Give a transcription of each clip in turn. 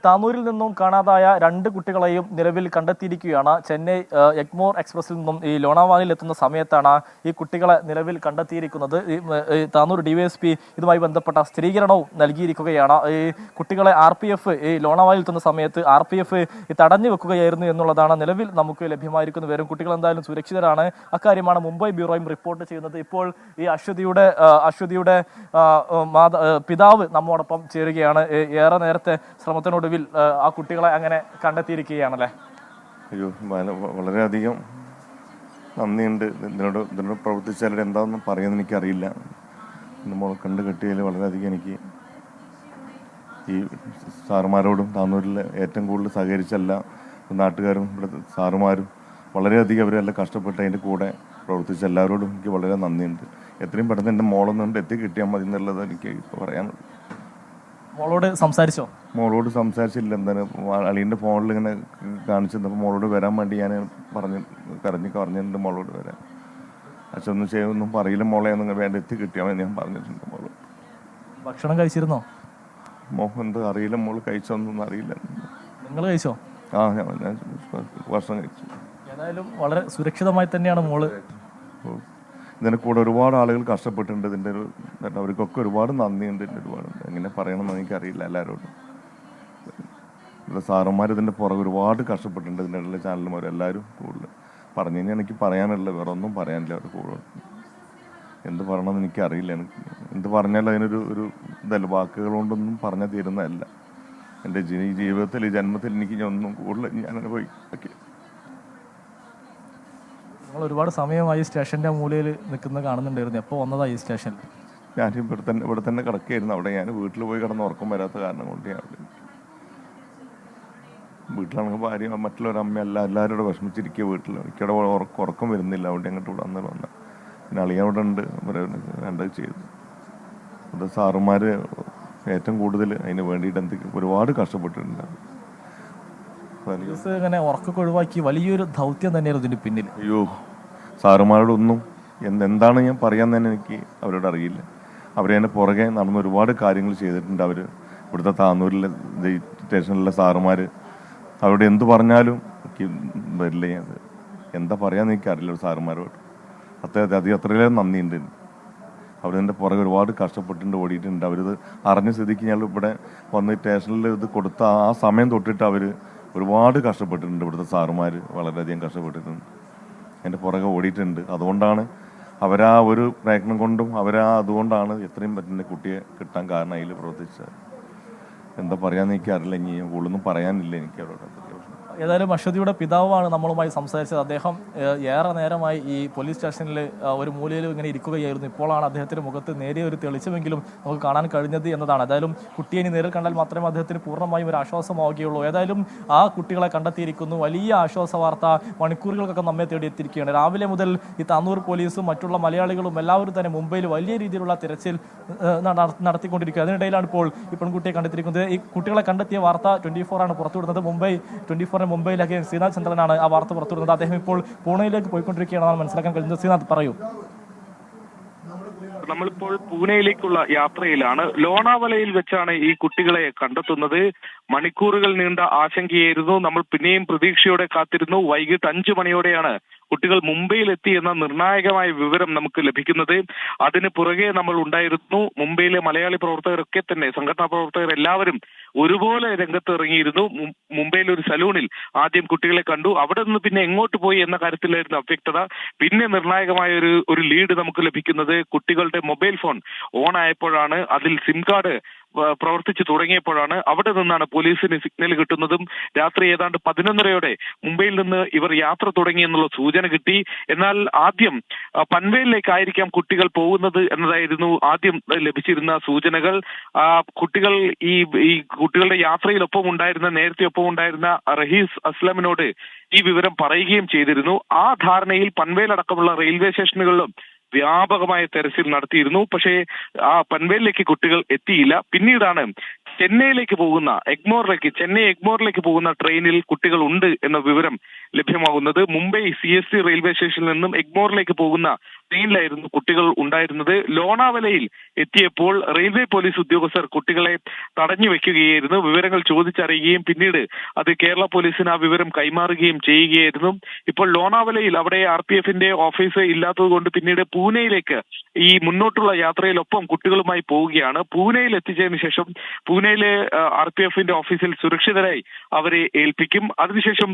താനൂരിൽ നിന്നും കാണാതായ 2 കുട്ടികളെയും നിലവിൽ കണ്ടെത്തിയിരിക്കുകയാണ്. ചെന്നൈ എഗ്മോർ എക്സ്പ്രസിൽ നിന്നും ഈ ലോണാവാലിൽ എത്തുന്ന സമയത്താണ് ഈ കുട്ടികളെ നിലവിൽ കണ്ടെത്തിയിരിക്കുന്നത്. താനൂർ ഡിവൈഎസ്പി ഇതുമായി ബന്ധപ്പെട്ട സ്ഥിരീകരണവും നൽകിയിരിക്കുകയാണ്. ഈ കുട്ടികളെ RPF ഈ ലോണാവാലിൽ എത്തുന്ന സമയത്ത് RPF തടഞ്ഞു വെക്കുകയായിരുന്നു എന്നുള്ളതാണ് നിലവിൽ നമുക്ക് ലഭ്യമായിരിക്കുന്ന വിവരം. കുട്ടികൾ എന്തായാലും സുരക്ഷിതരാണ്. അക്കാര്യമാണ് മുംബൈ ബ്യൂറോയും റിപ്പോർട്ട് ചെയ്യുന്നത്. ഇപ്പോൾ ഈ അശ്വതിയുടെ പിതാവ് നമ്മോടൊപ്പം ചേരുകയാണ്. ഏറെ നേരത്തെ ശ്രമത്തിനൊടുവിൽ ആ കുട്ടികളെ അങ്ങനെ കണ്ടെത്തിയിരിക്കുകയാണല്ലേ? അയ്യോ, വളരെയധികം നന്ദിയുണ്ട്. ഇതിനോട് പ്രവർത്തിച്ചാൽ എന്താണെന്ന് പറയുന്നത് എനിക്കറിയില്ല. നമ്മൾ കണ്ടു കെട്ടിയതിൽ വളരെയധികം എനിക്ക് ഈ സാറുമാരോടും താനൂരിൽ ഏറ്റവും കൂടുതൽ സഹകരിച്ചല്ല നാട്ടുകാരും ഇവിടെ സാറുമാരും വളരെയധികം അവരെല്ലാം കഷ്ടപ്പെട്ട് അതിൻ്റെ കൂടെ പ്രവർത്തിച്ച എല്ലാവരോടും എനിക്ക് വളരെ നന്ദിയുണ്ട്. എത്രയും പെട്ടെന്ന് എൻ്റെ മോളൊന്നുകൊണ്ട് എത്തി കിട്ടിയാൽ മതി എന്നുള്ളത് എനിക്ക് ഇപ്പോൾ പറയാനുള്ളത്. മോളോട് സംസാരിച്ചോ? മോളോട് സംസാരിച്ചില്ല. എന്താണ് അളിയൻ്റെ ഫോണിൽ ഇങ്ങനെ കാണിച്ചിരുന്നപ്പോൾ മോളോട് വരാൻ വേണ്ടി ഞാൻ പറഞ്ഞിട്ടുണ്ട് മോളോട് വരാൻ. അച്ഛനൊന്നും ചെയ്യൊന്നും പറയില്ല മോളെ ഒന്നും വേണ്ട എത്തി കിട്ടിയാൽ മതി ഞാൻ പറഞ്ഞിട്ടുണ്ട് മോളോട്. ഭക്ഷണം കഴിച്ചിരുന്നോ? എന്ത് അറിയില്ല, മോള് കഴിച്ചോന്നൊന്നും അറിയില്ല. നിങ്ങൾ കഴിച്ചോ? ഞാൻ ഭക്ഷണം കഴിച്ചു. ഏതായാലും വളരെ സുരക്ഷിതമായി തന്നെയാണ് മോള്. ഇതിനെ കൂടെ ഒരുപാട് ആളുകൾ കഷ്ടപ്പെട്ടിട്ടുണ്ട്. ഇതിൻ്റെ അവർക്കൊക്കെ ഒരുപാട് നന്ദിയുണ്ട്. ഒരുപാട് എങ്ങനെ പറയണമെന്ന് എനിക്കറിയില്ല. എല്ലാവരോടും ഇവിടെ സാറന്മാർ ഇതിൻ്റെ പുറകെ ഒരുപാട് കഷ്ടപ്പെട്ടിട്ടുണ്ട്. ഇതിൻ്റെ ഇടയിലെ ചാനലുമാർ എല്ലാവരും കൂടുതൽ പറഞ്ഞു കഴിഞ്ഞാൽ എനിക്ക് പറയാനുള്ളത് വേറെ ഒന്നും പറയാനില്ല. അവർ കൂടുതൽ എന്ത് പറയണമെന്ന് എനിക്കറിയില്ല. എനിക്ക് എന്ത് പറഞ്ഞാലും അതിനൊരു ഇതല്ല, വാക്കുകൾ കൊണ്ടൊന്നും പറഞ്ഞാൽ തീരുന്നതല്ല. എൻ്റെ ജീവിതത്തിൽ ഈ ജന്മത്തിൽ എനിക്ക് ഒന്നും കൂടുതൽ ഞാൻ അനുഭവിക്കും. നിങ്ങൾ ഒരുപാട് സമയമായി സ്റ്റേഷൻ്റെ മൂലയിൽ നിൽക്കുന്നത് കാണുന്നുണ്ടായിരുന്നു. എപ്പോൾ വന്നതാ ഈ സ്റ്റേഷനിൽ? ഞാൻ ഇവിടെ തന്നെ കിടക്കുകയായിരുന്നു. അവിടെ ഞാൻ വീട്ടിൽ പോയി കിടന്ന് ഉറക്കം വരാത്ത കാരണം കൊണ്ട് ഞാൻ വീട്ടിലാണെങ്കിൽ ഭാര്യ മറ്റുള്ളൊരമ്മ എല്ലാവരും ഇവിടെ വിഷമിച്ചിരിക്കുക. വീട്ടിൽ എനിക്കവിടെ ഉറക്കം വരുന്നില്ല. അവിടെ അങ്ങോട്ട് ഇവിടെ വന്ന പിന്നെ അളിയവിടെ ഉണ്ട്. രണ്ടത് ചെയ്തു. അത് സാറുമാർ ഏറ്റവും കൂടുതൽ അതിന് വേണ്ടിയിട്ട് ഒരുപാട് കഷ്ടപ്പെട്ടിട്ടുണ്ട്. ഇങ്ങനെ ഉറക്കൊക്കെ ഒഴിവാക്കി വലിയൊരു ദൗത്യം തന്നെയായിരുന്നു ഇതിന് പിന്നിൽ. അയ്യോ, സാറുമാരോടൊന്നും എന്താണ് ഞാൻ പറയാൻ തന്നെ എനിക്ക് അവരോട് അറിയില്ല. അവരതിൻ്റെ പുറകെ നടന്ന് ഒരുപാട് കാര്യങ്ങൾ ചെയ്തിട്ടുണ്ട്. അവർ ഇവിടുത്തെ താനൂരിലെ സ്റ്റേഷനിലെ സാറുമാർ അവരോട് എന്ത് പറഞ്ഞാലും എനിക്ക് വരില്ല. ഞാൻ എന്താ പറയാന്ന് എനിക്കറിയില്ല സാറുമാരോട്. അത്രയേറെ നന്ദിയുണ്ട്. അവരതിൻ്റെ പുറകെ ഒരുപാട് കഷ്ടപ്പെട്ടിട്ടുണ്ട്, ഓടിയിട്ടുണ്ട്. അവരിത് അറിഞ്ഞ സ്ഥിതിക്ക് ഞാൻ ഇവിടെ വന്ന് സ്റ്റേഷനിൽ ഇത് കൊടുത്ത ആ സമയം തൊട്ടിട്ട് അവർ ഒരുപാട് കഷ്ടപ്പെട്ടിട്ടുണ്ട്. ഇവിടുത്തെ സാറുമാർ വളരെയധികം കഷ്ടപ്പെട്ടിട്ടുണ്ട്. അതിൻ്റെ പുറകെ ഓടിയിട്ടുണ്ട്. അതുകൊണ്ടാണ് അവരാ ഒരു പ്രയത്നം കൊണ്ടും അതുകൊണ്ടാണ് എത്രയും പറ്റുന്ന കുട്ടിയെ കിട്ടാൻ കാരണം അതിൽ പ്രവർത്തിച്ചത്. എന്താ പറയാന്ന് എനിക്കറിയില്ല. ഇനി കൂടുതലൊന്നും പറയാനില്ല എനിക്ക് അവരോട്. ഏതായാലും അശ്വതിയുടെ പിതാവാണ് നമ്മളുമായി സംസാരിച്ചത്. അദ്ദേഹം ഏറെ നേരമായി ഈ പോലീസ് സ്റ്റേഷനിൽ ഒരു മൂലയിൽ ഇങ്ങനെ ഇരിക്കുകയായിരുന്നു. ഇപ്പോഴാണ് അദ്ദേഹത്തിൻ്റെ മുഖത്ത് നേരിയ ഒരു തെളിച്ചമെങ്കിലും നമുക്ക് കാണാൻ കഴിഞ്ഞത് എന്നതാണ്. ഏതായാലും കുട്ടിയെ ഇനി നേരിൽ കണ്ടാൽ മാത്രമേ അദ്ദേഹത്തിന് പൂർണ്ണമായും ഒരു ആശ്വാസമാവുകയുള്ളൂ. ഏതായാലും ആ കുട്ടികളെ കണ്ടെത്തിയിരിക്കുന്നു. വലിയ ആശ്വാസ വാർത്ത മണിക്കൂറുകൾക്കൊക്കെ നമ്മെ തേടിയെത്തിയിരിക്കുകയാണ്. രാവിലെ മുതൽ ഈ താനൂർ പോലീസും മറ്റുള്ള മലയാളികളും എല്ലാവരും തന്നെ മുംബൈയിൽ വലിയ രീതിയിലുള്ള തിരച്ചിൽ നടത്തിക്കൊണ്ടിരിക്കുക. അതിനിടയിലാണ് ഇപ്പോൾ ഈ പെൺകുട്ടിയെ കണ്ടെത്തിയിരിക്കുന്നത്. ഈ കുട്ടികളെ കണ്ടെത്തിയ വാർത്ത 24 ആണ് പുറത്തുവിടുന്നത്. മുംബൈ 24 മുംബൈയിലേക്ക് ശ്രീനാഥ് ചന്ദ്രനാണ് ആ വാർത്ത പുറത്തുവിടുന്നത്. അദ്ദേഹം ഇപ്പോൾ പൂനെയിലേക്ക് പോയിക്കൊണ്ടിരിക്കുകയാണെന്നാണ് മനസ്സിലാക്കാൻ കഴിയുന്നത്. ശ്രീനാഥ് പറയൂ. നമ്മളിപ്പോൾ പൂനെയിലേക്കുള്ള യാത്രയിലാണ്. ലോണാവലയിൽ വെച്ചാണ് ഈ കുട്ടികളെ കണ്ടെത്തുന്നത്. മണിക്കൂറുകൾ നീണ്ട ആശങ്കയായിരുന്നു. നമ്മൾ പിന്നെയും പ്രതീക്ഷയോടെ കാത്തിരുന്നു. വൈകിട്ട് 5 മണിയോടെയാണ് കുട്ടികൾ മുംബൈയിലെത്തി എന്ന നിർണായകമായ വിവരം നമുക്ക് ലഭിക്കുന്നത്. അതിന് പുറകെ നമ്മൾ ഉണ്ടായിരുന്നു. മുംബൈയിലെ മലയാളി പ്രവർത്തകരൊക്കെ തന്നെ, സംഘടനാ പ്രവർത്തകർ എല്ലാവരും ഒരുപോലെ രംഗത്ത് ഇറങ്ങിയിരുന്നു. മുംബൈയിലെ ഒരു സലൂണിൽ ആദ്യം കുട്ടികളെ കണ്ടു. അവിടെ നിന്ന് പിന്നെ എങ്ങോട്ട് പോയി എന്ന കാര്യത്തിലായിരുന്നു അവ്യക്തത. പിന്നെ നിർണായകമായ ഒരു ലീഡ് നമുക്ക് ലഭിക്കുന്നത് കുട്ടികളുടെ മൊബൈൽ ഫോൺ ഓൺ ആയപ്പോഴാണ്. അതിൽ സിം കാർഡ് പ്രവർത്തിച്ചു തുടങ്ങിയപ്പോഴാണ്. അവിടെ നിന്നാണ് പോലീസിന് സിഗ്നൽ കിട്ടുന്നതും. രാത്രി ഏതാണ്ട് 11:30 മുംബൈയിൽ നിന്ന് ഇവർ യാത്ര തുടങ്ങി എന്നുള്ള സൂചന കിട്ടി. എന്നാൽ ആദ്യം പൻവേലിലേക്കായിരിക്കാം കുട്ടികൾ പോകുന്നത് എന്നതായിരുന്നു ആദ്യം ലഭിച്ചിരുന്ന സൂചനകൾ. കുട്ടികൾ ഈ കുട്ടികളുടെ യാത്രയിലൊപ്പം ഉണ്ടായിരുന്ന നേരത്തെ ഒപ്പം ഉണ്ടായിരുന്ന റഹീസ് അസ്ലമിനോട് ഈ വിവരം പറയുകയും ചെയ്തിരുന്നു. ആ ധാരണയിൽ പൻവേലടക്കമുള്ള റെയിൽവേ സ്റ്റേഷനുകളിലും വ്യാപകമായ തെരച്ചിൽ നടത്തിയിരുന്നു. പക്ഷേ ആ പൻവേലിലേക്ക് കുട്ടികൾ എത്തിയില്ല. പിന്നീടാണ് ചെന്നൈ എഗ്മോറിലേക്ക് പോകുന്ന ട്രെയിനിൽ കുട്ടികൾ ഉണ്ട് എന്ന വിവരം ലഭ്യമാകുന്നത്. മുംബൈ CST റെയിൽവേ സ്റ്റേഷനിൽ നിന്നും എഗ്മോറിലേക്ക് പോകുന്ന ട്രെയിനിലായിരുന്നു കുട്ടികൾ ഉണ്ടായിരുന്നത്. ലോണാവലയിൽ എത്തിയപ്പോൾ റെയിൽവേ പോലീസ് ഉദ്യോഗസ്ഥർ കുട്ടികളെ തടഞ്ഞു വെക്കുകയായിരുന്നു. വിവരങ്ങൾ ചോദിച്ചറിയുകയും പിന്നീട് അത് കേരള പോലീസിന് ആ വിവരം കൈമാറുകയും ചെയ്യുകയായിരുന്നു. ഇപ്പോൾ ലോണാവലയിൽ അവിടെ RPFന്റെ ഓഫീസ് ഇല്ലാത്തതുകൊണ്ട് പിന്നീട് പൂനെയിലേക്ക് ഈ മുന്നോട്ടുള്ള യാത്രയിലൊപ്പം കുട്ടികളുമായി പോവുകയാണ്. പൂനെയിൽ എത്തിച്ചതിന് ശേഷം പൂനെയിലെ RPFന്റെ ഓഫീസിൽ സുരക്ഷിതരായി അവരെ ഏൽപ്പിക്കും. അതിനുശേഷം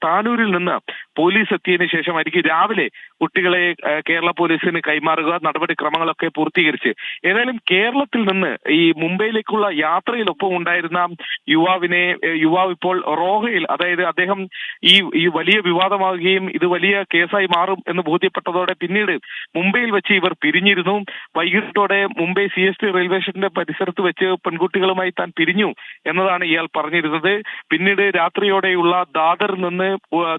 താനൂരിൽ നിന്ന് പോലീസ് എത്തിയതിനു ശേഷമായിരിക്കും രാവിലെ കുട്ടികളെ കേരള പോലീസിന് കൈമാറുക, നടപടിക്രമങ്ങളൊക്കെ പൂർത്തീകരിച്ച്. ഏതായാലും കേരളത്തിൽ നിന്ന് ഈ മുംബൈയിലേക്കുള്ള യാത്രയിലൊപ്പം ഉണ്ടായിരുന്ന യുവാവ് ഇപ്പോൾ റോഹയിൽ, അതായത് അദ്ദേഹം ഈ വലിയ വിവാദമാവുകയും ഇത് വലിയ കേസായി മാറും എന്ന് ബോധ്യപ്പെട്ടതോടെ പിന്നീട് മുംബൈയിൽ വെച്ച് ഇവർ പിരിഞ്ഞിരുന്നു. വൈകിട്ടോടെ മുംബൈ CST റെയിൽവേ സ്റ്റേഷന്റെ പരിസരത്ത് വെച്ച് പെൺകുട്ടികളുമായി താൻ പിരിഞ്ഞു എന്നതാണ് ഇയാൾ പറഞ്ഞിരുന്നത്. പിന്നീട് രാത്രിയോടെയുള്ള ദാദറിൽ നിന്ന്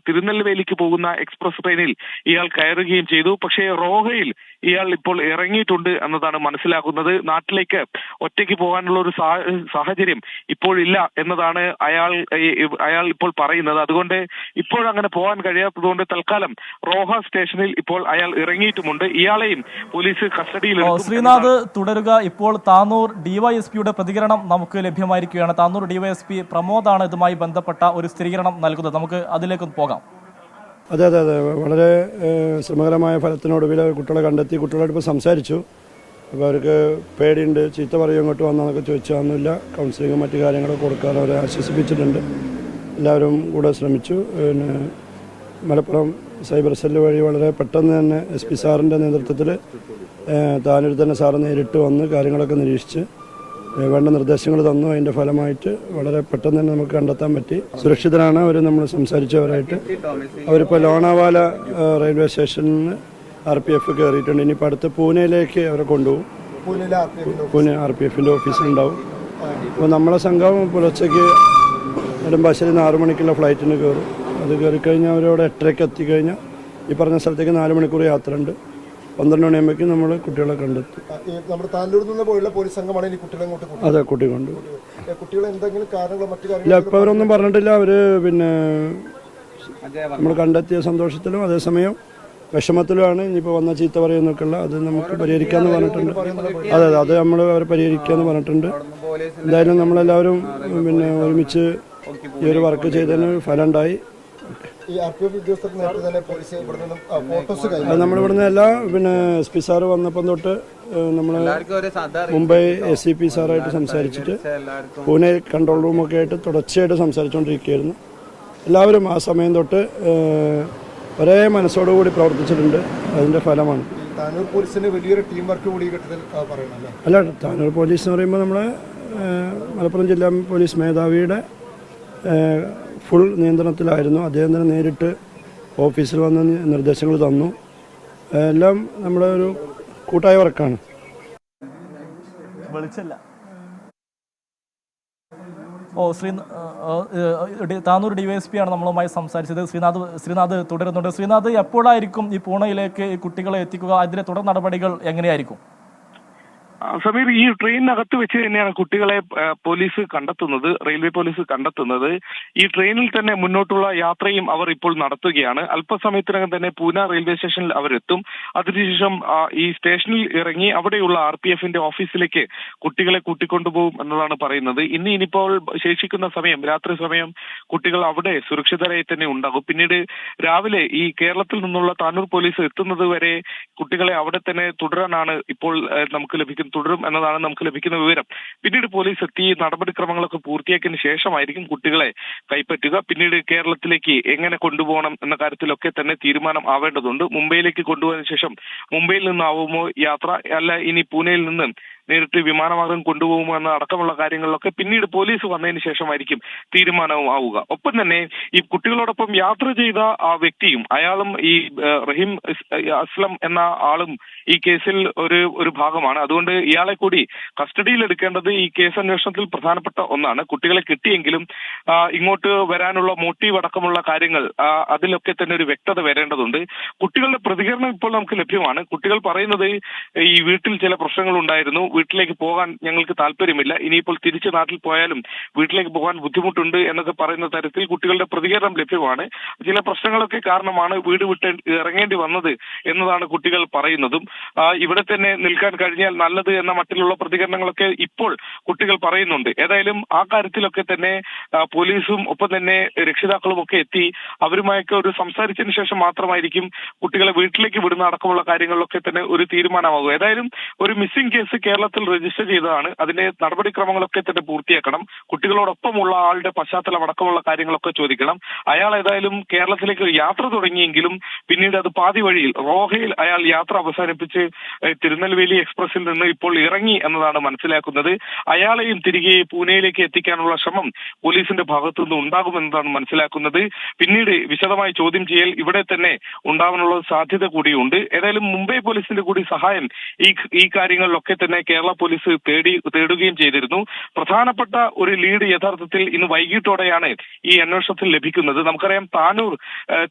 തിരുനെൽവേലിക്ക് പോകുന്ന എക്സ്പ്രസ് ട്രെയിനിൽ ഇയാൾ കയറുകയും ചെയ്തു. പക്ഷേ റോഹയിൽ ഇയാൾ ഇപ്പോൾ ഇറങ്ങിയിട്ടുണ്ട് എന്നതാണ് മനസ്സിലാക്കുന്നത്. നാട്ടിലേക്ക് ഒറ്റയ്ക്ക് പോകാനുള്ള ഒരു സാഹചര്യം ഇപ്പോഴില്ല എന്നതാണ് അയാൾ ഇപ്പോൾ പറയുന്നത്. അതുകൊണ്ട് ഇപ്പോഴങ്ങനെ പോകാൻ കഴിയാത്തതുകൊണ്ട് തൽക്കാലം റോഹ സ്റ്റേഷനിൽ ഇപ്പോൾ അയാൾ ഇറങ്ങിയിട്ടുമുണ്ട്. ഇയാളെയും പോലീസ് കസ്റ്റഡിയിൽ. ശ്രീനാഥ് തുടരുക. ഇപ്പോൾ താനൂർ DYSPയുടെ പ്രതികരണം നമുക്ക് ലഭ്യമായിരിക്കുകയാണ്. താനൂർ DYSP പ്രമോദാണ് ഇതുമായി ബന്ധപ്പെട്ട ഒരു സ്ഥിരീകരണം നൽകുന്നത്. നമുക്ക് അതിലേക്ക് പോകാം. അതെ, വളരെ ശ്രമകരമായ ഫലത്തിനൊടുവിൽ കുട്ടികളെ കണ്ടെത്തി. കുട്ടികളോട് ഇപ്പോൾ സംസാരിച്ചു. അപ്പോൾ അവർക്ക് പേടിയുണ്ട്, ചീത്ത പറയും ഇങ്ങോട്ട് വന്നതൊക്കെ ചോദിച്ചാൽ കൗൺസിലിങ്ങും മറ്റു കാര്യങ്ങളൊക്കെ കൊടുക്കാൻ അവരെ ആശ്വസിപ്പിച്ചിട്ടുണ്ട്. എല്ലാവരും കൂടെ ശ്രമിച്ചു. പിന്നെ മലപ്പുറം സൈബർ സെല്ല് വഴി വളരെ പെട്ടെന്ന് തന്നെ SP സാറിൻ്റെ നേതൃത്വത്തിൽ താനൂർ തന്നെ സാറ് നേരിട്ട് വന്ന് കാര്യങ്ങളൊക്കെ നിരീക്ഷിച്ച് വേണ്ട നിർദ്ദേശങ്ങൾ തന്നു. അതിൻ്റെ ഫലമായിട്ട് വളരെ പെട്ടെന്ന് തന്നെ നമുക്ക് കണ്ടെത്താൻ പറ്റി. സുരക്ഷിതരാണ് അവർ. നമ്മൾ സംസാരിച്ചവരായിട്ട് അവരിപ്പോൾ ലോണാവാല റെയിൽവേ സ്റ്റേഷനിൽ നിന്ന് RPF കയറിയിട്ടുണ്ട്. ഇനിയിപ്പോൾ അടുത്ത് പൂനെയിലേക്ക് അവരെ കൊണ്ടുപോകും. പൂനെ RPFൻ്റെ ഓഫീസിലുണ്ടാവും. അപ്പോൾ നമ്മളെ സംഘം പുലർച്ചയ്ക്ക് നെടുമ്പാശ്ശേരി 6 മണിക്കുള്ള ഫ്ലൈറ്റിന് കയറും. അത് കയറിക്കഴിഞ്ഞാൽ അവരവിടെ 8:30 എത്തിക്കഴിഞ്ഞാൽ ഈ പറഞ്ഞ സ്ഥലത്തേക്ക് 4 മണിക്കൂർ യാത്ര ഉണ്ട്. 12 മണിയാകുമ്പോഴേക്കും നമ്മൾ കുട്ടികളെ കണ്ടെത്തും. നമ്മുടെ താനൂരിൽ നിന്ന് പോയുള്ള പോലീസ് സംഘമാണ് ഈ കുട്ടികളെ അങ്ങോട്ട്. അതെ, കുട്ടികൊണ്ട് കുട്ടികൾ എന്തെങ്കിലും കാരണങ്ങളോ മറ്റു ഇല്ല, ഇപ്പം അവരൊന്നും പറഞ്ഞിട്ടില്ല. അവർ പിന്നെ നമ്മൾ കണ്ടെത്തിയ സന്തോഷത്തിലും അതേസമയം വിഷമത്തിലുമാണ്. ഇനിയിപ്പോൾ വന്ന ചീത്ത പറയുന്നൊക്കെയുള്ള അത് നമുക്ക് പരിഹരിക്കാമെന്ന് പറഞ്ഞിട്ടുണ്ട്. അതെ, അത് നമ്മൾ അവരെ പരിഹരിക്കാമെന്ന് പറഞ്ഞിട്ടുണ്ട്. എന്തായാലും നമ്മളെല്ലാവരും പിന്നെ ഒരുമിച്ച് ഈ ഒരു വർക്ക് ചെയ്തതിന് ഫലം ഉണ്ടായി. നമ്മളിവിടുന്ന് എല്ലാ പിന്നെ SP സാറ് വന്നപ്പം തൊട്ട് നമ്മൾ മുംബൈ ACP സാറായിട്ട് സംസാരിച്ചിട്ട് പൂനെ കൺട്രോൾ റൂമൊക്കെ ആയിട്ട് തുടർച്ചയായിട്ട് സംസാരിച്ചുകൊണ്ടിരിക്കുകയായിരുന്നു. എല്ലാവരും ആ സമയം തൊട്ട് ഒരേ മനസ്സോടുകൂടി പ്രവർത്തിച്ചിട്ടുണ്ട്. അതിൻ്റെ ഫലമാണ്. താനൂർ പോലീസിന് വലിയൊരു ടീം വർക്ക് കൂടി പറയണല്ലോ. അല്ല, താനൂർ പോലീസ് എന്ന് പറയുമ്പോൾ നമ്മളെ മലപ്പുറം ജില്ലാ പോലീസ് മേധാവിയുടെ ഫുൾ നിയന്ത്രണത്തിലായിരുന്നു. അദ്ദേഹം തന്നെ നേരിട്ട് ഓഫീസിൽ വന്ന് നിർദ്ദേശങ്ങൾ തന്നു. എല്ലാം നമ്മുടെ ഒരു കൂട്ടായ വർക്കാണ്. താനൂർ DYSP ആണ് നമ്മളുമായി സംസാരിച്ചത്. ശ്രീനാഥ് തുടരുന്നുണ്ട്. ശ്രീനാഥ്, എപ്പോഴായിരിക്കും ഈ പൂനെയിലേക്ക് ഈ കുട്ടികളെ എത്തിക്കുക? അതിന്റെ തുടർ നടപടികൾ എങ്ങനെയായിരിക്കും? സമീർ, ഈ ട്രെയിനിനകത്ത് വെച്ച് തന്നെയാണ് കുട്ടികളെ പോലീസ് കണ്ടെത്തുന്നത്, റെയിൽവേ പോലീസ് കണ്ടെത്തുന്നത്. ഈ ട്രെയിനിൽ തന്നെ മുന്നോട്ടുള്ള യാത്രയും അവർ ഇപ്പോൾ നടത്തുകയാണ്. അല്പസമയത്തിനകം തന്നെ പൂനെ റെയിൽവേ സ്റ്റേഷനിൽ അവരെത്തും. അതിനുശേഷം ഈ സ്റ്റേഷനിൽ ഇറങ്ങി അവിടെയുള്ള RPFന്റെ ഓഫീസിലേക്ക് കുട്ടികളെ കൂട്ടിക്കൊണ്ടുപോകും എന്നതാണ് പറയുന്നത്. ഇനിയിപ്പോൾ ശേഷിക്കുന്ന സമയം, രാത്രി സമയം, കുട്ടികൾ അവിടെ സുരക്ഷിതരായി തന്നെ ഉണ്ടാകും. പിന്നീട് രാവിലെ ഈ കേരളത്തിൽ നിന്നുള്ള താനൂർ പോലീസ് എത്തുന്നത് വരെ കുട്ടികളെ അവിടെ തന്നെ തുടരാനാണ് ഇപ്പോൾ തുടരും എന്നതാണ് നമുക്ക് ലഭിക്കുന്ന വിവരം. പിന്നീട് പോലീസ് എത്തി നടപടിക്രമങ്ങളൊക്കെ പൂർത്തിയാക്കിയതിനു ശേഷമായിരിക്കും കുട്ടികളെ കൈപ്പറ്റുക. പിന്നീട് കേരളത്തിലേക്ക് എങ്ങനെ കൊണ്ടുപോകണം എന്ന കാര്യത്തിലൊക്കെ തന്നെ തീരുമാനം ആവേണ്ടതുണ്ട്. മുംബൈയിലേക്ക് കൊണ്ടുപോയതിനു ശേഷം മുംബൈയിൽ നിന്നാവുമോ യാത്ര, അല്ല ഇനി പൂനെയിൽ നിന്ന് നേരിട്ട് വിമാനമാർഗം കൊണ്ടുപോകുമോ എന്ന അടക്കമുള്ള കാര്യങ്ങളിലൊക്കെ പിന്നീട് പോലീസ് വന്നതിന് ശേഷമായിരിക്കും തീരുമാനവും ആവുക. ഒപ്പം തന്നെ ഈ കുട്ടികളോടൊപ്പം യാത്ര ചെയ്ത ആ വ്യക്തിയും, അയാളും ഈ റഹീം അസ്ലം എന്ന ആളും ഈ കേസിൽ ഒരു ഭാഗമാണ്. അതുകൊണ്ട് ഇയാളെ കൂടി കസ്റ്റഡിയിൽ എടുക്കേണ്ടത് ഈ കേസ് അന്വേഷണത്തിൽ പ്രധാനപ്പെട്ട ഒന്നാണ്. കുട്ടികളെ കിട്ടിയെങ്കിലും ഇങ്ങോട്ട് വരാനുള്ള മോട്ടീവ് അടക്കമുള്ള കാര്യങ്ങൾ അതിലൊക്കെ തന്നെ ഒരു വ്യക്തത വരേണ്ടതുണ്ട്. കുട്ടികളുടെ പ്രതികരണം ഇപ്പോൾ നമുക്ക് ലഭ്യമാണ്. കുട്ടികൾ പറയുന്നത് ഈ വീട്ടിൽ ചില പ്രശ്നങ്ങൾ ഉണ്ടായിരുന്നു, വീട്ടിലേക്ക് പോകാൻ ഞങ്ങൾക്ക് താല്പര്യമില്ല, ഇനിയിപ്പോൾ തിരിച്ച് നാട്ടിൽ പോയാലും വീട്ടിലേക്ക് പോകാൻ ബുദ്ധിമുട്ടുണ്ട് എന്നൊക്കെ പറയുന്ന തരത്തിൽ കുട്ടികളുടെ പ്രതികരണം ലഭ്യമാണ്. ചില പ്രശ്നങ്ങളൊക്കെ കാരണമാണ് വീട് വിട്ട് ഇറങ്ങേണ്ടി വന്നത് എന്നതാണ് കുട്ടികൾ പറയുന്നതും. ഇവിടെ തന്നെ നിൽക്കാൻ കഴിഞ്ഞാൽ നല്ലത് എന്ന മട്ടിലുള്ള പ്രതികരണങ്ങളൊക്കെ ഇപ്പോൾ കുട്ടികൾ പറയുന്നുണ്ട്. ഏതായാലും ആ കാര്യത്തിലൊക്കെ തന്നെ പോലീസും ഒപ്പം തന്നെ രക്ഷിതാക്കളും ഒക്കെ എത്തി അവരുമായൊക്കെ ഒരു സംസാരിച്ചതിന് ശേഷം മാത്രമായിരിക്കും കുട്ടികളെ വീട്ടിലേക്ക് വിടുന്ന അടക്കമുള്ള കാര്യങ്ങളിലൊക്കെ തന്നെ ഒരു തീരുമാനമാകും. ഏതായാലും ഒരു മിസ്സിംഗ് കേസ് കേരളത്തിൽ രജിസ്റ്റർ ചെയ്തതാണ്. അതിന്റെ നടപടിക്രമങ്ങളൊക്കെ തന്നെ പൂർത്തിയാക്കണം. കുട്ടികളോടൊപ്പമുള്ള ആളുടെ പശ്ചാത്തലം അടക്കമുള്ള കാര്യങ്ങളൊക്കെ ചോദിക്കണം. അയാൾ ഏതായാലും കേരളത്തിലേക്ക് യാത്ര തുടങ്ങിയെങ്കിലും പിന്നീട് അത് പാതി വഴിയിൽ റോഹയിൽ അയാൾ യാത്ര അവസാനിപ്പിച്ച് തിരുനെൽവേലി എക്സ്പ്രസിൽ നിന്ന് ഇപ്പോൾ ഇറങ്ങി എന്നതാണ് മനസ്സിലാക്കുന്നത്. അയാളെയും തിരികെ പൂനെയിലേക്ക് എത്തിക്കാനുള്ള ശ്രമം പോലീസിന്റെ ഭാഗത്തുനിന്ന് ഉണ്ടാകുമെന്നതാണ് മനസ്സിലാക്കുന്നത്. പിന്നീട് വിശദമായി ചോദ്യം ചെയ്യൽ ഇവിടെ തന്നെ ഉണ്ടാവാനുള്ള സാധ്യത കൂടിയുണ്ട്. ഏതായാലും മുംബൈ പോലീസിന്റെ കൂടി സഹായം ഈ കാര്യങ്ങളിലൊക്കെ തന്നെ കേരള പോലീസ് തേടുകയും ചെയ്തിരുന്നു. പ്രധാനപ്പെട്ട ഒരു ലീഡ് യഥാർത്ഥത്തിൽ ഇന്ന് വൈകിട്ടോടെയാണ് ഈ അന്വേഷണത്തിൽ ലഭിക്കുന്നത്. നമുക്കറിയാം താനൂർ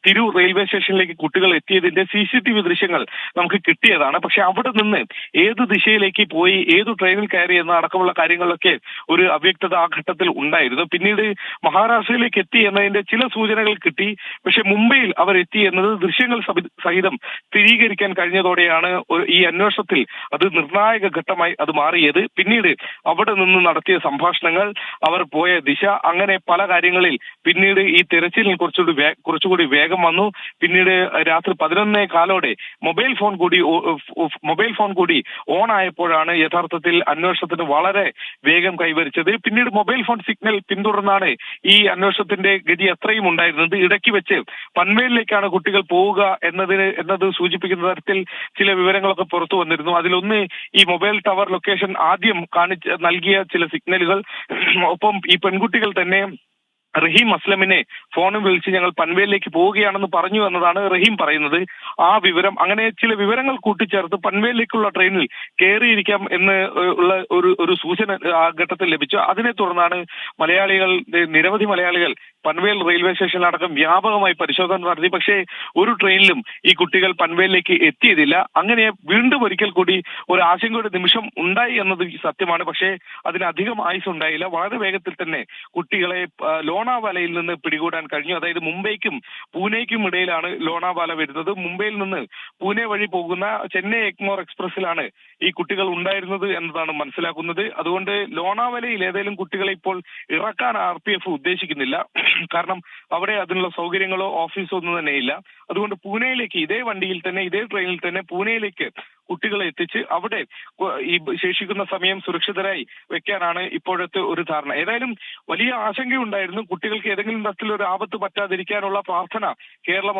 തിരൂർ റെയിൽവേ സ്റ്റേഷനിലേക്ക് കുട്ടികൾ എത്തിയതിന്റെ CCTV ദൃശ്യങ്ങൾ നമുക്ക് കിട്ടിയതാണ്. പക്ഷെ അവിടെ നിന്ന് ഏത് ദിശയിലേക്ക് പോയി, ഏത് ട്രെയിനിൽ കയറി എന്ന അടക്കമുള്ള കാര്യങ്ങളിലൊക്കെ ഒരു അവ്യക്തത ആ ഘട്ടത്തിൽ ഉണ്ടായിരുന്നു. പിന്നീട് മഹാരാഷ്ട്രയിലേക്ക് എത്തി എന്നതിന്റെ ചില സൂചനകൾ കിട്ടി. പക്ഷെ മുംബൈയിൽ അവർ എത്തി എന്നത് ദൃശ്യങ്ങൾ സഹിതം സ്ഥിരീകരിക്കാൻ കഴിഞ്ഞതോടെയാണ് ഈ അന്വേഷണത്തിൽ അത് നിർണായക ഘട്ടമായി അത് മാറിയത്. പിന്നീട് അവിടെ നിന്ന് നടത്തിയ സംഭാഷണങ്ങൾ, അവർ പോയ ദിശ, അങ്ങനെ പല കാര്യങ്ങളിൽ പിന്നീട് ഈ തെരച്ചിലിൽ കുറച്ചുകൂടി വേഗം വന്നു. പിന്നീട് രാത്രി 11:15 മൊബൈൽ ഫോൺ കൂടി ഓൺ ആയപ്പോഴാണ് യഥാർത്ഥത്തിൽ അന്വേഷണത്തിന് വളരെ വേഗം കൈവരിച്ചത്. പിന്നീട് മൊബൈൽ ഫോൺ സിഗ്നൽ പിന്തുടർന്നാണ് ഈ അന്വേഷണത്തിന്റെ ഗതി അത്രയും ഉണ്ടായിരുന്നത്. ഇടയ്ക്ക് വെച്ച് പൻവേലിലേക്കാണ് കുട്ടികൾ പോവുക എന്നത് സൂചിപ്പിക്കുന്ന തരത്തിൽ ചില വിവരങ്ങളൊക്കെ പുറത്തു വന്നിരുന്നു. അതിലൊന്ന് ഈ മൊബൈൽ ടവർ ലൊക്കേഷൻ ആദ്യം നൽകിയ ചില സിഗ്നലുകൾ, ഒപ്പം ഈ പെൺകുട്ടികൾ തന്നെ റഹീം അസ്ലമിനെ ഫോണിൽ വിളിച്ച് ഞങ്ങൾ പൻവേലിലേക്ക് പോവുകയാണെന്ന് പറഞ്ഞു എന്നതാണ് റഹീം പറയുന്നത്. ആ വിവരം, അങ്ങനെ ചില വിവരങ്ങൾ കൂട്ടിച്ചേർത്ത് പൻവേലിലേക്കുള്ള ട്രെയിനിൽ കയറിയിരിക്കാം എന്ന് ഉള്ള ഒരു സൂചന ആ ഘട്ടത്തിൽ ലഭിച്ചു. അതിനെ തുടർന്നാണ് നിരവധി മലയാളികൾ പൻവേൽ റെയിൽവേ സ്റ്റേഷനിലടക്കം വ്യാപകമായി പരിശോധന നടത്തി. പക്ഷേ ഒരു ട്രെയിനിലും ഈ കുട്ടികൾ പൻവേലിലേക്ക് എത്തിയതില്ല. അങ്ങനെ വീണ്ടും ഒരിക്കൽ കൂടി ഒരു ആശങ്കയുടെ നിമിഷം ഉണ്ടായി എന്നത് സത്യമാണ്. പക്ഷേ അതിനധികം ആയുസ് ഉണ്ടായില്ല. വളരെ വേഗത്തിൽ തന്നെ കുട്ടികളെ ലോണാവാലയിൽ നിന്ന് പിടികൂടാൻ കഴിഞ്ഞു. അതായത് മുംബൈക്കും പൂനെയ്ക്കും ഇടയിലാണ് ലോണാവാല വരുന്നത്. മുംബൈയിൽ നിന്ന് പൂനെ വഴി പോകുന്ന ചെന്നൈ എഗ്മോർ എക്സ്പ്രസിലാണ് ഈ കുട്ടികൾ ഉണ്ടായിരുന്നത് എന്നതാണ് മനസ്സിലാക്കുന്നത്. അതുകൊണ്ട് ലോണാവാലയിൽ ഏതെങ്കിലും കുട്ടികളെ ഇപ്പോൾ ഇറക്കാൻ RPF ഉദ്ദേശിക്കുന്നില്ല. കാരണം അവിടെ അതിനുള്ള സൗകര്യങ്ങളോ ഓഫീസോ ഒന്നും തന്നെ ഇല്ല. അതുകൊണ്ട് പൂനെയിലേക്ക് ഇതേ വണ്ടിയിൽ തന്നെ, ഇതേ ട്രെയിനിൽ തന്നെ പൂനെയിലേക്ക് കുട്ടികളെ എത്തിച്ച് അവിടെ ഈ ശേഷിക്കുന്ന സമയം സുരക്ഷിതരായി വെക്കാനാണ് ഇപ്പോഴത്തെ ഒരു ധാരണ. ഏതായാലും വലിയ ആശങ്കയുണ്ടായിരുന്നു. കുട്ടികൾക്ക് ഏതെങ്കിലും തരത്തിലൊരു ആപത്ത് പറ്റാതിരിക്കാനുള്ള പ്രാർത്ഥന കേരളം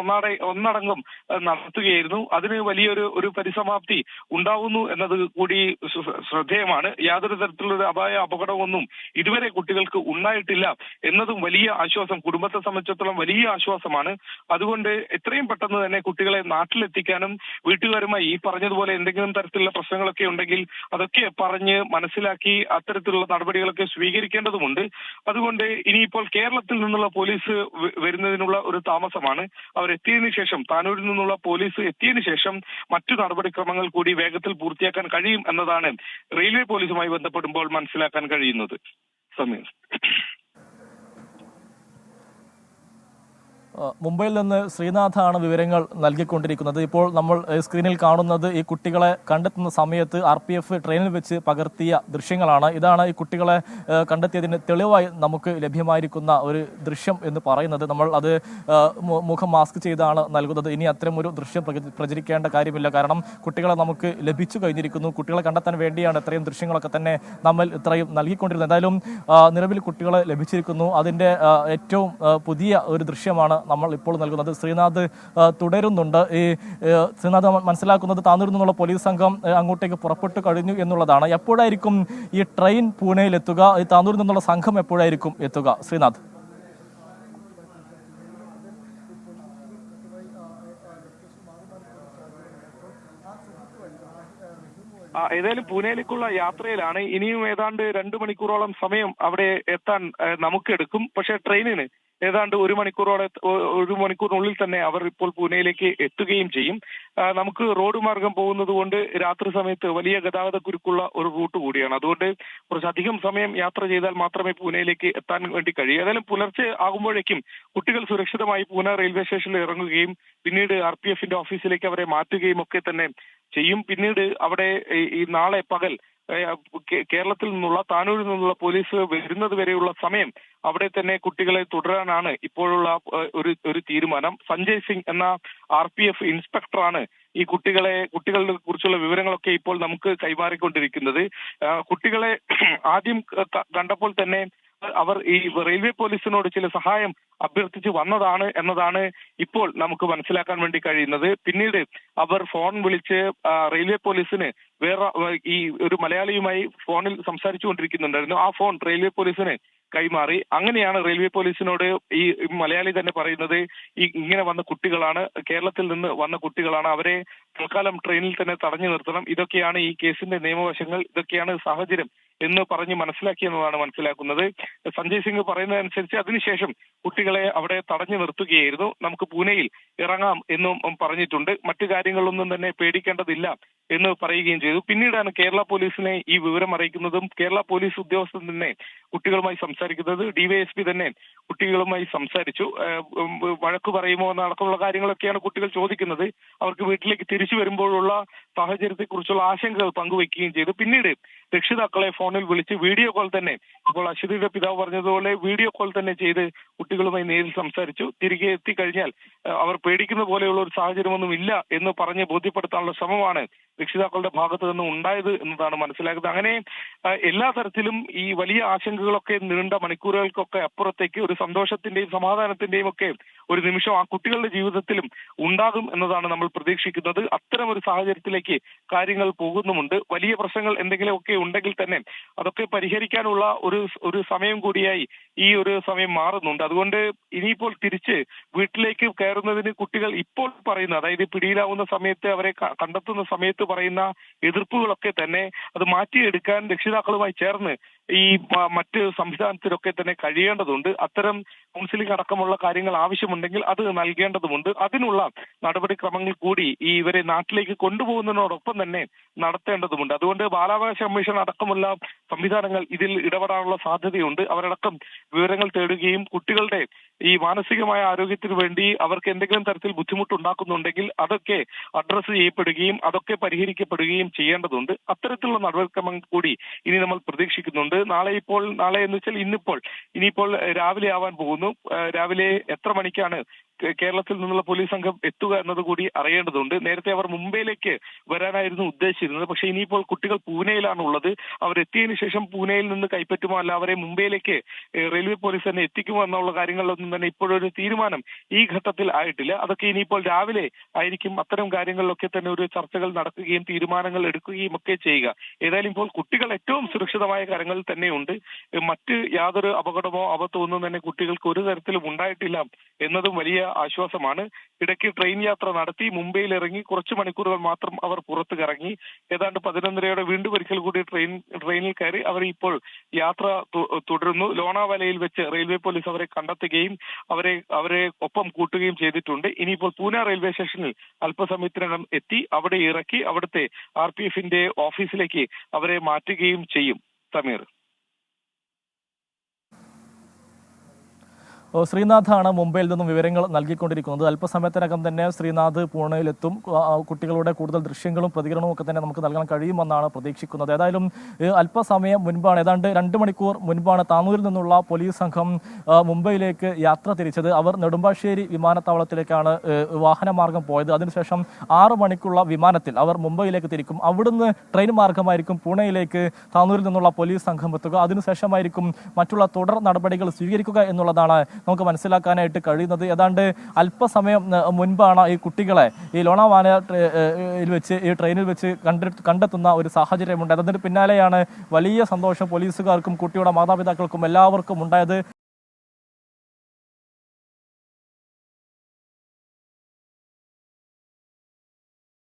ഒന്നടങ്കം നടത്തുകയായിരുന്നു. അതിന് വലിയൊരു പരിസമാപ്തി ഉണ്ടാവുന്നു എന്നത് കൂടി ശ്രദ്ധേയമാണ്. യാതൊരു തരത്തിലുള്ള അപകടമൊന്നും ഇതുവരെ കുട്ടികൾക്ക് ഉണ്ടായിട്ടില്ല എന്നതും വലിയ ആശ്വാസം, കുടുംബത്തെ സംബന്ധിച്ചിടത്തോളം വലിയ ആശ്വാസമാണ്. അതുകൊണ്ട് എത്രയും പെട്ടെന്ന് തന്നെ കുട്ടികളെ നാട്ടിലെത്തിക്കാനും വീട്ടുകാരുമായി ഈ പറഞ്ഞതുപോലെ എന്തെങ്കിലും തരത്തിലുള്ള പ്രശ്നങ്ങളൊക്കെ ഉണ്ടെങ്കിൽ അതൊക്കെ പറഞ്ഞ് മനസ്സിലാക്കി അത്തരത്തിലുള്ള നടപടികളൊക്കെ സ്വീകരിക്കേണ്ടതുണ്ട്. അതുകൊണ്ട് ഇനിയിപ്പോൾ കേരളത്തിൽ നിന്നുള്ള പോലീസ് വരുന്നതിനുള്ള ഒരു താമസമാണ്. അവരെത്തിയതിനു ശേഷം, താനൂരിൽ നിന്നുള്ള പോലീസ് എത്തിയതിനു ശേഷം മറ്റു നടപടിക്രമങ്ങൾ കൂടി വേഗത്തിൽ പൂർത്തിയാക്കാൻ കഴിയും എന്നതാണ് റെയിൽവേ പോലീസുമായി ബന്ധപ്പെടുമ്പോൾ മനസ്സിലാക്കാൻ കഴിയുന്നത്. സമീർ. മുംബൈയിൽ നിന്ന് ശ്രീനാഥാണ് വിവരങ്ങൾ നൽകിക്കൊണ്ടിരിക്കുന്നത്. ഇപ്പോൾ നമ്മൾ സ്ക്രീനിൽ കാണുന്നത് ഈ കുട്ടികളെ കണ്ടെത്തുന്ന സമയത്ത് RPF ട്രെയിനിൽ വെച്ച് പകർത്തിയ ദൃശ്യങ്ങളാണ്. ഇതാണ് ഈ കുട്ടികളെ കണ്ടെത്തിയതിന് തെളിവായി നമുക്ക് ലഭ്യമായിരിക്കുന്ന ഒരു ദൃശ്യം എന്ന് പറയുന്നത്. നമ്മൾ അത് മുഖം മാസ്ക് ചെയ്താണ് നൽകുന്നത്. ഇനി അത്തരം ഒരു ദൃശ്യം പ്രചരിക്കേണ്ട കാര്യമില്ല. കാരണം കുട്ടികളെ നമുക്ക് ലഭിച്ചു കഴിഞ്ഞിരിക്കുന്നു. കുട്ടികളെ കണ്ടെത്താൻ വേണ്ടിയാണ് ഇത്രയും ദൃശ്യങ്ങളൊക്കെ തന്നെ നമ്മൾ ഇത്രയും നൽകിക്കൊണ്ടിരുന്നത്. എന്തായാലും നിലവിൽ കുട്ടികളെ ലഭിച്ചിരിക്കുന്നു. അതിൻ്റെ ഏറ്റവും പുതിയ ഒരു ദൃശ്യമാണ് നമ്മൾ ഇപ്പോൾ നൽകുന്നത്. ശ്രീനാഥ് തുടരുന്നുണ്ട്. ഈ ശ്രീനാഥ് മനസ്സിലാക്കുന്നത് താനൂരിൽ നിന്നുള്ള പോലീസ് സംഘം അങ്ങോട്ടേക്ക് പുറപ്പെട്ടു കഴിഞ്ഞു എന്നുള്ളതാണ്. എപ്പോഴായിരിക്കും ഈ ട്രെയിൻ പൂനെയിൽ എത്തുക? ഈ താനൂരിൽ നിന്നുള്ള സംഘം എപ്പോഴായിരിക്കും എത്തുക? ശ്രീനാഥ്. ഏതായാലും പൂനെയിലേക്കുള്ള യാത്രയിലാണ്. ഇനിയും ഏതാണ്ട് 2 മണിക്കൂറോളം സമയം അവിടെ എത്താൻ നമുക്കെടുക്കും. പക്ഷേ ട്രെയിനിന് ഏതാണ്ട് 1 മണിക്കൂറിനുള്ളിൽ തന്നെ അവർ ഇപ്പോൾ പൂനെയിലേക്ക് എത്തുകയും ചെയ്യും. നമുക്ക് റോഡ് മാർഗം പോകുന്നത് കൊണ്ട് രാത്രി സമയത്ത് വലിയ ഗതാഗത കുരുക്കുള്ള ഒരു റൂട്ട് കൂടിയാണ്. അതുകൊണ്ട് കുറച്ചധികം സമയം യാത്ര ചെയ്താൽ മാത്രമേ പൂനെയിലേക്ക് എത്താൻ വേണ്ടി കഴിയൂ. ഏതായാലും പുലർച്ചെ ആകുമ്പോഴേക്കും കുട്ടികൾ സുരക്ഷിതമായി പൂനെ റെയിൽവേ സ്റ്റേഷനിൽ ഇറങ്ങുകയും പിന്നീട് RPFന്റെ ഓഫീസിലേക്ക് അവരെ മാറ്റുകയും ഒക്കെ തന്നെ ചെയ്യും. പിന്നീട് അവിടെ ഈ നാളെ പകൽ കേരളത്തിൽ നിന്നുള്ള താനൂരിൽ നിന്നുള്ള പോലീസ് വരുന്നത് വരെയുള്ള സമയം അവിടെ തന്നെ കുട്ടികളെ തുടരാനാണ് ഇപ്പോഴുള്ള ഒരു തീരുമാനം. സഞ്ജയ് സിംഗ് എന്ന RPF ഇൻസ്പെക്ടറാണ് ഈ കുട്ടികളെ കുറിച്ചുള്ള വിവരങ്ങളൊക്കെ ഇപ്പോൾ നമുക്ക് കൈമാറിക്കൊണ്ടിരിക്കുന്നത്. കുട്ടികളെ ആദ്യം കണ്ടപ്പോൾ തന്നെ അവർ ഈ റെയിൽവേ പോലീസിനോട് ചില സഹായം അഭ്യർത്ഥിച്ച് വന്നതാണ് എന്നതാണ് ഇപ്പോൾ നമുക്ക് മനസ്സിലാക്കാൻ വേണ്ടി കഴിയുന്നത്. പിന്നീട് അവർ ഫോൺ വിളിച്ച് റെയിൽവേ പോലീസിന് വേറെ ഈ ഒരു മലയാളിയുമായി ഫോണിൽ സംസാരിച്ചു കൊണ്ടിരിക്കുന്നുണ്ടായിരുന്നു. ആ ഫോൺ റെയിൽവേ പോലീസിന് കൈമാറി. അങ്ങനെയാണ് റെയിൽവേ പോലീസിനോട് ഈ മലയാളി തന്നെ പറയുന്നത് ഇങ്ങനെ വന്ന കുട്ടികളാണ്, കേരളത്തിൽ നിന്ന് വന്ന കുട്ടികളാണ്, അവരെ തൽക്കാലം ട്രെയിനിൽ തന്നെ തടഞ്ഞു നിർത്തണം, ഇതൊക്കെയാണ് ഈ കേസിന്റെ നിയമവശങ്ങൾ, ഇതൊക്കെയാണ് സാഹചര്യം എന്ന് പറഞ്ഞ് മനസ്സിലാക്കിയെന്നതാണ് മനസ്സിലാക്കുന്നത്. സഞ്ജയ് സിംഗ് പറയുന്നതനുസരിച്ച് അതിനുശേഷം കുട്ടികളെ അവിടെ തടഞ്ഞു നിർത്തുകയായിരുന്നു. നമുക്ക് പൂനെയിൽ ഇറങ്ങാം എന്നും പറഞ്ഞിട്ടുണ്ട്. മറ്റു കാര്യങ്ങളൊന്നും തന്നെ പേടിക്കേണ്ടതില്ല എന്ന് പറയുകയും ചെയ്തു. പിന്നീടാണ് കേരള പോലീസിനെ ഈ വിവരം അറിയിക്കുന്നതും കേരള പോലീസ് ഉദ്യോഗസ്ഥൻ തന്നെ കുട്ടികളുമായി സംസാരിക്കുന്നത്. DYSP തന്നെ കുട്ടികളുമായി സംസാരിച്ചു. വഴക്ക് പറയുമോ എന്നടക്കമുള്ള കാര്യങ്ങളൊക്കെയാണ് കുട്ടികൾ ചോദിക്കുന്നത്. അവർക്ക് വീട്ടിലേക്ക് തിരിച്ചു വരുമ്പോഴുള്ള സാഹചര്യത്തെക്കുറിച്ചുള്ള ആശങ്കകൾ പങ്കുവയ്ക്കുകയും ചെയ്തു. പിന്നീട് രക്ഷിതാക്കളെ ഫോണിൽ വിളിച്ച് വീഡിയോ കോൾ തന്നെ, ഇപ്പോൾ അശ്വതിയുടെ പിതാവ് പറഞ്ഞതുപോലെ വീഡിയോ കോൾ തന്നെ ചെയ്ത് കുട്ടികളുമായി നേരിൽ സംസാരിച്ചു. തിരികെ എത്തിക്കഴിഞ്ഞാൽ അവർ പേടിക്കുന്ന പോലെയുള്ള ഒരു സാഹചര്യമൊന്നും ഇല്ല എന്ന് പറഞ്ഞ് ബോധ്യപ്പെടുത്താനുള്ള ശ്രമമാണ് രക്ഷിതാക്കളുടെ ഭാഗത്ത് നിന്ന് ഉണ്ടായത് എന്നതാണ് മനസ്സിലാക്കുന്നത്. അങ്ങനെ എല്ലാ തരത്തിലും ഈ വലിയ ആശങ്കകളൊക്കെ നീണ്ട മണിക്കൂറുകൾക്കൊക്കെ അപ്പുറത്തേക്ക് ഒരു സന്തോഷത്തിന്റെയും സമാധാനത്തിന്റെയും ഒക്കെ ഒരു നിമിഷം ആ കുട്ടികളുടെ ജീവിതത്തിലും ഉണ്ടാകും എന്നതാണ് നമ്മൾ പ്രതീക്ഷിക്കുന്നത്. അത്തരം ഒരു സാഹചര്യത്തിലേക്ക് കാര്യങ്ങൾ പോകുന്നുമുണ്ട്. വലിയ പ്രശ്നങ്ങൾ എന്തെങ്കിലുമൊക്കെ ഉണ്ടെങ്കിൽ തന്നെ അതൊക്കെ പരിഹരിക്കാനുള്ള ഒരു സമയം കൂടിയായി ഈ ഒരു സമയം മാറുന്നുണ്ട്. അതുകൊണ്ട് ഇനിയിപ്പോൾ തിരിച്ച് വീട്ടിലേക്ക് കയറുന്നതിന് കുട്ടികൾ ഇപ്പോൾ പറയുന്ന, അതായത് പിടിയിലാവുന്ന സമയത്ത് അവരെ കണ്ടെത്തുന്ന സമയത്ത് പറയുന്ന എതിർപ്പുകളൊക്കെ തന്നെ അത് മാറ്റിയെടുക്കാൻ രക്ഷിതാക്കളുമായി ചേർന്ന് ഈ മറ്റ് സംവിധാനത്തിലൊക്കെ തന്നെ കഴിയേണ്ടതുണ്ട്. അത്തരം കൗൺസിലിംഗ് അടക്കമുള്ള കാര്യങ്ങൾ ആവശ്യമുണ്ടെങ്കിൽ അത് നൽകേണ്ടതുണ്ട്. അതിനുള്ള നടപടിക്രമങ്ങൾ കൂടി ഈ ഇവരെ നാട്ടിലേക്ക് കൊണ്ടുപോകുന്നതിനോടൊപ്പം തന്നെ നടത്തേണ്ടതുമുണ്ട്. അതുകൊണ്ട് ബാലാവകാശ കമ്മീഷൻ അടക്കമുള്ള സംവിധാനങ്ങൾ ഇതിൽ ഇടപെടാനുള്ള സാധ്യതയുണ്ട്. അവരടക്കം വിവരങ്ങൾ തേടുകയും കുട്ടികളുടെ ഈ മാനസികമായ ആരോഗ്യത്തിന് വേണ്ടി അവർക്ക് എന്തെങ്കിലും തരത്തിൽ ബുദ്ധിമുട്ടുണ്ടാക്കുന്നുണ്ടെങ്കിൽ അതൊക്കെ അഡ്രസ്സ് ചെയ്യപ്പെടുകയും അതൊക്കെ പരിഹരിക്കപ്പെടുകയും ചെയ്യേണ്ടതുണ്ട്. അത്തരത്തിലുള്ള നടപടിക്രമങ്ങൾ കൂടി ഇനി നമ്മൾ പ്രതീക്ഷിക്കുന്നുണ്ട്. നാളെ എന്ന് വെച്ചാൽ ഇനിയിപ്പോൾ രാവിലെ ആവാൻ പോകുന്നു. രാവിലെ എത്ര മണിക്കാണ് കേരളത്തിൽ നിന്നുള്ള പോലീസ് സംഘം എത്തുക എന്നത് കൂടി അറിയേണ്ടതുണ്ട്. നേരത്തെ അവർ മുംബൈയിലേക്ക് വരാനായിരുന്നു ഉദ്ദേശിച്ചിരുന്നത്. പക്ഷേ ഇനിയിപ്പോൾ കുട്ടികൾ പൂനെയിലാണ് ഉള്ളത്. അവരെത്തിയതിനു ശേഷം പൂനെയിൽ നിന്ന് കൈപ്പറ്റുമോ അല്ല അവരെ മുംബൈയിലേക്ക് റെയിൽവേ പോലീസ് തന്നെ എത്തിക്കുമോ എന്നുള്ള കാര്യങ്ങളിലൊന്നും തന്നെ ഇപ്പോഴൊരു തീരുമാനം ഈ ഘട്ടത്തിൽ ആയിട്ടില്ല. അതൊക്കെ ഇനിയിപ്പോൾ രാവിലെ ആയിരിക്കും. അത്തരം കാര്യങ്ങളിലൊക്കെ തന്നെ ഒരു ചർച്ചകൾ നടക്കുകയും തീരുമാനങ്ങൾ എടുക്കുകയും ഒക്കെ ചെയ്യുക. ഏതായാലും ഇപ്പോൾ കുട്ടികൾ ഏറ്റവും സുരക്ഷിതമായ കാര്യങ്ങളിൽ തന്നെയുണ്ട്. മറ്റ് യാതൊരു അപകടമോ ആപത്തോ ഒന്നും തന്നെ കുട്ടികൾക്ക് ഒരു തരത്തിലും ഉണ്ടായിട്ടില്ല എന്നതും വലിയ ആശ്വാസമാണ്. ഇടയ്ക്ക് ട്രെയിൻ യാത്ര നടത്തി മുംബൈയിൽ ഇറങ്ങി കുറച്ച് മണിക്കൂറുകൾ മാത്രം അവർ പുറത്തു കറങ്ങി. ഏതാണ്ട് 11:30 വീണ്ടും ഒരിക്കൽ കൂടി ട്രെയിനിൽ കയറി അവർ ഇപ്പോൾ യാത്ര തുടരുന്നു. ലോണാവാലയിൽ വെച്ച് റെയിൽവേ പോലീസ് അവരെ കണ്ടെത്തുകയും അവരെ ഒപ്പം കൂട്ടുകയും ചെയ്തിട്ടുണ്ട്. ഇനിയിപ്പോൾ പൂനെ റെയിൽവേ സ്റ്റേഷനിൽ അല്പസമയത്തിനകം എത്തി അവിടെ ഇറക്കി അവിടുത്തെ RPFന്റെ ഓഫീസിലേക്ക് അവരെ മാറ്റുകയും ചെയ്യും. സമീർ. ശ്രീനാഥാണ് മുംബൈയിൽ നിന്നും വിവരങ്ങൾ നൽകിക്കൊണ്ടിരിക്കുന്നത്. അല്പസമയത്തിനകം തന്നെ ശ്രീനാഥ് പൂനെയിലെത്തും. കുട്ടികളുടെ കൂടുതൽ ദൃശ്യങ്ങളും പ്രതികരണവും ഒക്കെ തന്നെ നമുക്ക് നൽകാൻ കഴിയുമെന്നാണ് പ്രതീക്ഷിക്കുന്നത്. ഏതായാലും അല്പസമയം മുൻപാണ്, ഏതാണ്ട് 2 മണിക്കൂർ മുൻപാണ് താനൂരിൽ നിന്നുള്ള പോലീസ് സംഘം മുംബൈയിലേക്ക് യാത്ര തിരിച്ചത്. അവർ നെടുമ്പാശ്ശേരി വിമാനത്താവളത്തിലേക്കാണ് വാഹനമാർഗം പോയത്. അതിനുശേഷം 6 മണിക്കുള്ള വിമാനത്തിൽ അവർ മുംബൈയിലേക്ക് തിരിക്കും. അവിടുന്ന് ട്രെയിൻ മാർഗമായിരിക്കും പൂനെയിലേക്ക് താനൂരിൽ നിന്നുള്ള പോലീസ് സംഘം എത്തുക. അതിനുശേഷമായിരിക്കും മറ്റുള്ള തുടർ നടപടികൾ സ്വീകരിക്കുക എന്നുള്ളതാണ് നമുക്ക് മനസ്സിലാക്കാനായിട്ട് കഴിയുന്നത്. ഏതാണ്ട് അല്പസമയം മുൻപാണ് ഈ കുട്ടികളെ ഈ ലോണാവാലയിൽ വെച്ച് ഈ ട്രെയിനിൽ വെച്ച് കണ്ടെത്തുന്ന ഒരു സാഹചര്യമുണ്ട്. അതിന് പിന്നാലെയാണ് വലിയ സന്തോഷം പോലീസുകാർക്കും കുട്ടിയുടെ മാതാപിതാക്കൾക്കും എല്ലാവർക്കും ഉണ്ടായത്.